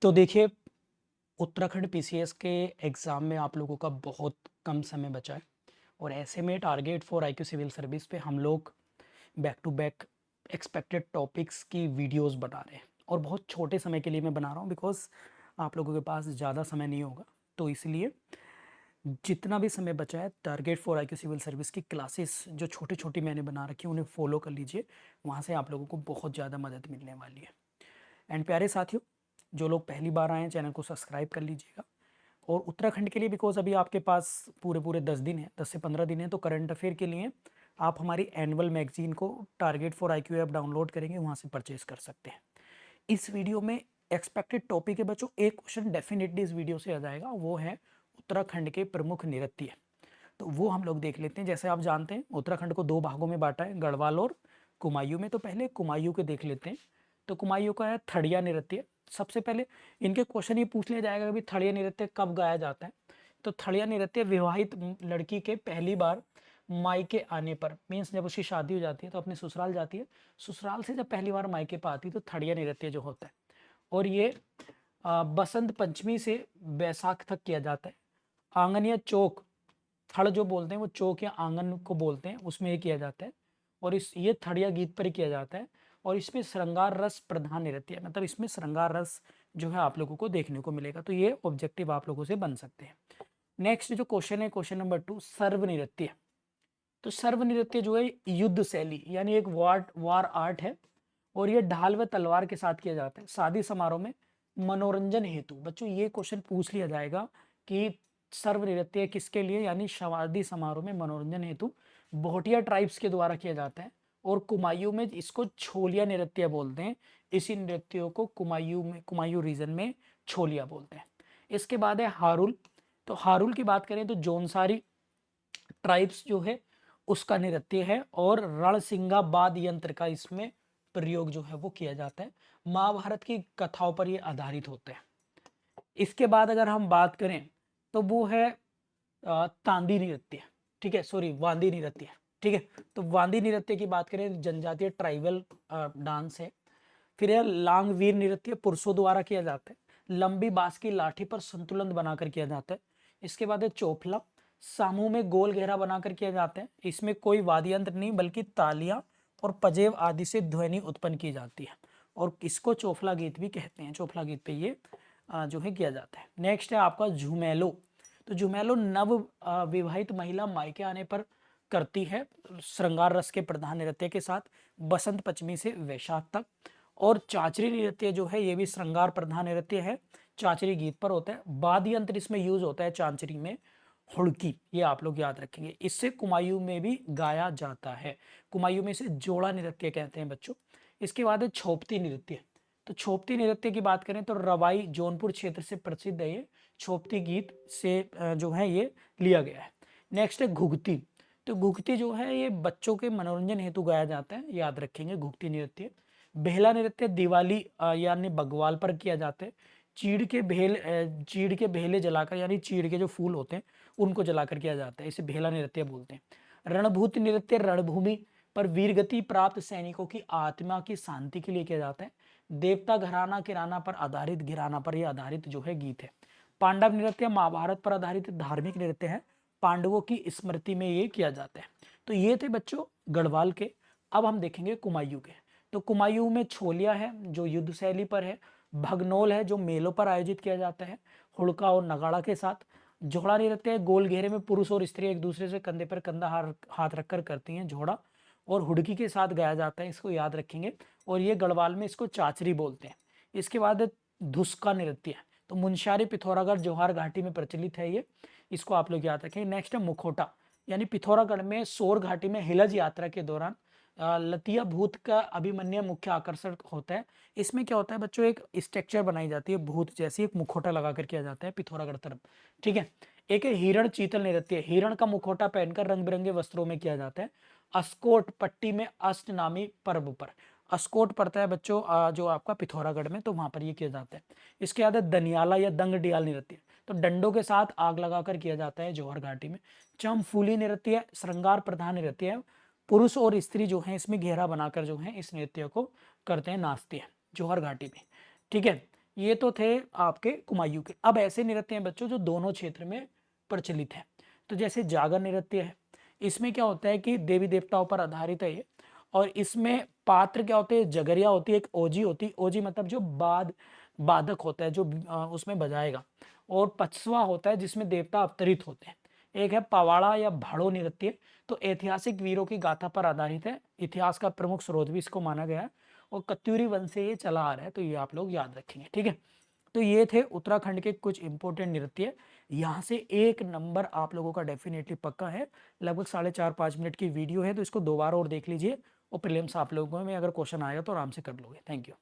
तो देखिए, उत्तराखंड पीसीएस के एग्ज़ाम में आप लोगों का बहुत कम समय बचा है और ऐसे में target for IQ civil service पे हम लोग back to back expected topics की वीडियोस बना रहे हैं और बहुत छोटे समय के लिए मैं बना रहा हूँ बिकॉज़ आप लोगों के पास ज़्यादा समय नहीं होगा। तो इसलिए जितना भी समय बचा है target for IQ civil service की क्लासेस जो छोटी-छोटी मैंने बना रखी है उन्हें फॉलो कर लीजिए। वहाँ से आप लोगों को बहुत ज़्यादा मदद मिलने वाली है। एंड प्यारे साथियों, जो लोग पहली बार आए हैं चैनल को सब्सक्राइब कर लीजिएगा। और उत्तराखंड के लिए बिकॉज़ अभी आपके पास पूरे-पूरे 10 दिन हैं, 10 से 15 दिन हैं, तो करंट अफेयर के लिए आप हमारी एनुअल मैगज़ीन को target for IQ app download करेंगे, वहाँ से परचेज़ कर सकते हैं। इस वीडियो में एक्सपेक्टेड टॉपिक है बच्चों, एक क्वेश्चन डेफिनिटली इस वीडियो से आ जाएगा, वो है उत्तराखंड के प्रमुख नृत्य। तो वो हम लोग देख लेते हैं। जैसे आप जानते हैं उत्तराखंड को 2 भागों में बाँटा है, गढ़वाल और कुमायूं में। तो पहले कुमायूं के देख लेते हैं। तो कुमायूं का है थड़िया नृत्य। सबसे पहले इनके क्वेश्चन ये पूछ लिया जाएगा कि थड़िया नृत्य कब गाया जाता है। तो थड़िया नृत्य विवाहित लड़की के पहली बार मायके आने पर, मीन्स जब उसकी शादी हो जाती है तो अपने ससुराल जाती है, ससुराल से जब पहली बार मायके पे आती है तो थड़िया नृत्य जो होता है। और ये बसंत पंचमी से बैसाख तक किया जाता है। आंगन या चौक, थड़ जो बोलते हैं वो चौक या आंगन को बोलते हैं, उसमें ये किया जाता है। और इस ये थड़िया गीत पर ही किया जाता है। और इसमें श्रृंगार रस प्रधान नृत्य है, मतलब इसमें श्रृंगार रस जो है आप लोगों को देखने को मिलेगा। तो ये ऑब्जेक्टिव आप लोगों से बन सकते हैं। नेक्स्ट जो क्वेश्चन है, क्वेश्चन नंबर 2, सर्व नृत्य। तो सर्व नृत्य जो है युद्ध शैली यानी एक वार आर्ट है और ये ढाल व तलवार के साथ किया जाता है शादी समारोह में मनोरंजन हेतु। बच्चों ये क्वेश्चन पूछ लिया जाएगा कि सर्व नृत्य किसके लिए, यानी शादी समारोह में मनोरंजन हेतु भोटिया ट्राइब्स के द्वारा किया जाता है। और कुमायूं में इसको छोलिया नृत्य बोलते हैं। इसी नृत्यों को कुमायूं रीजन में छोलिया बोलते हैं। इसके बाद है हारुल। तो हारुल की बात करें तो जौनसारी ट्राइब्स जो है उसका नृत्य है और रणसिंगा बाद यंत्र का इसमें प्रयोग जो है वो किया जाता है। महाभारत की कथाओं पर ये आधारित होते हैं। इसके बाद अगर हम बात करें तो वो है तांदी नृत्य। ठीक है, सॉरी, वांदी नृत्य। ठीक है, तो वांदी नृत्य की बात करें जनजातीय ट्राइबल डांस है। फिर है लांगवीर नृत्य, पुरुषों द्वारा किया जाता है। लंबी बांस की लाठी पर संतुलन बनाकर किया जाता है। इसके बाद है चोफला, समूह में गोल घेरा बनाकर किया जाता है। इसमें कोई वाद्य यंत्र नहीं बल्कि तालियां और पजेब आदि से ध्वनि उत्पन्न की जाती है और इसको चोफला गीत भी कहते हैं। चोफला गीत पे ये जो है किया जाता है। नेक्स्ट है आपका झुमेलो। तो झुमेलो नव विवाहित महिला मायके आने पर करती है श्रृंगार रस के प्रधान नृत्य के साथ बसंत पंचमी से वैशाख तक। और चाचरी नृत्य जो है ये भी श्रृंगार प्रधान नृत्य है, चाचरी गीत पर होता है। वाद्य यंत्र इसमें यूज होता है चांचरी में हुड़की, ये आप लोग याद रखेंगे। इससे कुमायूं में भी गाया जाता है। कुमायूं में से जोड़ा नृत्य कहते हैं बच्चों। इसके बाद है छोपती नृत्य। तो छोपती नृत्य की बात करें तो रवाई जौनपुर क्षेत्र से प्रसिद्ध है। ये छोपती गीत से जो है ये लिया गया है। नेक्स्ट है घुघती। तो घुघती जो है ये बच्चों के मनोरंजन हेतु गाया जाता है, याद रखेंगे घुघती नृत्य। बेहला नृत्य दिवाली यानी बग्वाल पर किया जाता है। चीड़ के बेहले जलाकर, यानी चीड़ के जो फूल होते हैं उनको जलाकर किया जाता है, इसे बेहला नृत्य बोलते हैं। रणभूत नृत्य रणभूमि पर वीरगति प्राप्त सैनिकों की आत्मा की शांति के लिए किया जाता है। देवता घराना किराना पर आधारित, घिराना पर यह आधारित जो है गीत है। पांडव नृत्य महाभारत पर आधारित धार्मिक नृत्य है, पांडवों की स्मृति में ये किया जाता है। तो ये थे बच्चों गढ़वाल के। अब हम देखेंगे कुमायूं के। तो कुमायूं में छोलिया है जो युद्ध शैली पर है। भगनोल है जो मेलों पर आयोजित किया जाता है हुड़का और नगाड़ा के साथ। झोड़ा नृत्य है, गोल घेरे में पुरुष और स्त्री एक दूसरे से कंधे पर कंधा हाथ रखकर करती हैं झोड़ा और हुड़की के साथ गाया जाता है, इसको याद रखेंगे। और ये गढ़वाल में इसको चाचरी बोलते हैं। इसके बाद धुस्का नृत्य है, तो मुंशारी पिथौरागढ़ जौहार घाटी में प्रचलित है ये, इसको आप लोग याद रखेंगे। नेक्स्ट है मुखोटा, यानी पिथौरागढ़ में सोर घाटी में हिलज यात्रा के दौरान लतिया भूत का अभिमन्य मुख्य आकर्षण होता है। इसमें क्या होता है बच्चों, एक स्ट्रक्चर बनाई जाती है भूत जैसी, एक मुखौटा लगाकर किया जाता है पिथौरागढ़ तरफ। ठीक है, एक है हिरण चीतल नृत्य, हिरण का मुखौटा पहनकर रंग बिरंगे वस्त्रों में किया जाता है। अस्कोट पट्टी में अष्ट नामी पर्व पर, अस्कोट पड़ता है बच्चों जो आपका पिथौरागढ़ में, तो वहां पर ये किया जाता है। इसके बाद है दनियाला या दंग डियाल नृत्य, तो डंडों के साथ आग लगाकर किया जाता है जौहर घाटी में। चमफूली नृत्य श्रृंगार प्रधान नृत्य है, पुरुष और स्त्री जो है इसमें घेरा बनाकर जो है इस नृत्य को करते हैं, नाचते हैं जौहर घाटी में। ठीक है, ये तो थे आपके कुमायूं के। अब ऐसे नृत्य हैं बच्चों जो दोनों क्षेत्र में प्रचलित हैं। तो जैसे जागर नृत्य है, इसमें क्या होता है कि देवी देवताओं पर आधारित है ये, और इसमें पात्र क्या होते हैं, जगरिया होती है, एक ओजी होती, ओजी मतलब जो बाधक होता है जो उसमें बजाएगा, और पचवा होता है जिसमें देवता अवतरित होते हैं। एक है पवाड़ा या भाड़ो नृत्य, तो ऐतिहासिक वीरों की गाथा पर आधारित है, इतिहास का प्रमुख स्रोत भी इसको माना गया है, और कत्यूरी वंश से ये चला आ रहा है, तो ये आप लोग याद रखेंगे, ठीक है। तो ये थे उत्तराखंड के कुछ इंपॉर्टेंट नृत्य। यहाँ से 1 नंबर आप लोगों का डेफिनेटली पक्का है। लगभग 4.5-5 मिनट की वीडियो है, तो इसको 2 बार और देख लीजिए, और प्रीलिम्स आप लोगों में अगर क्वेश्चन आएगा तो आराम से कर लोगे। Thank you.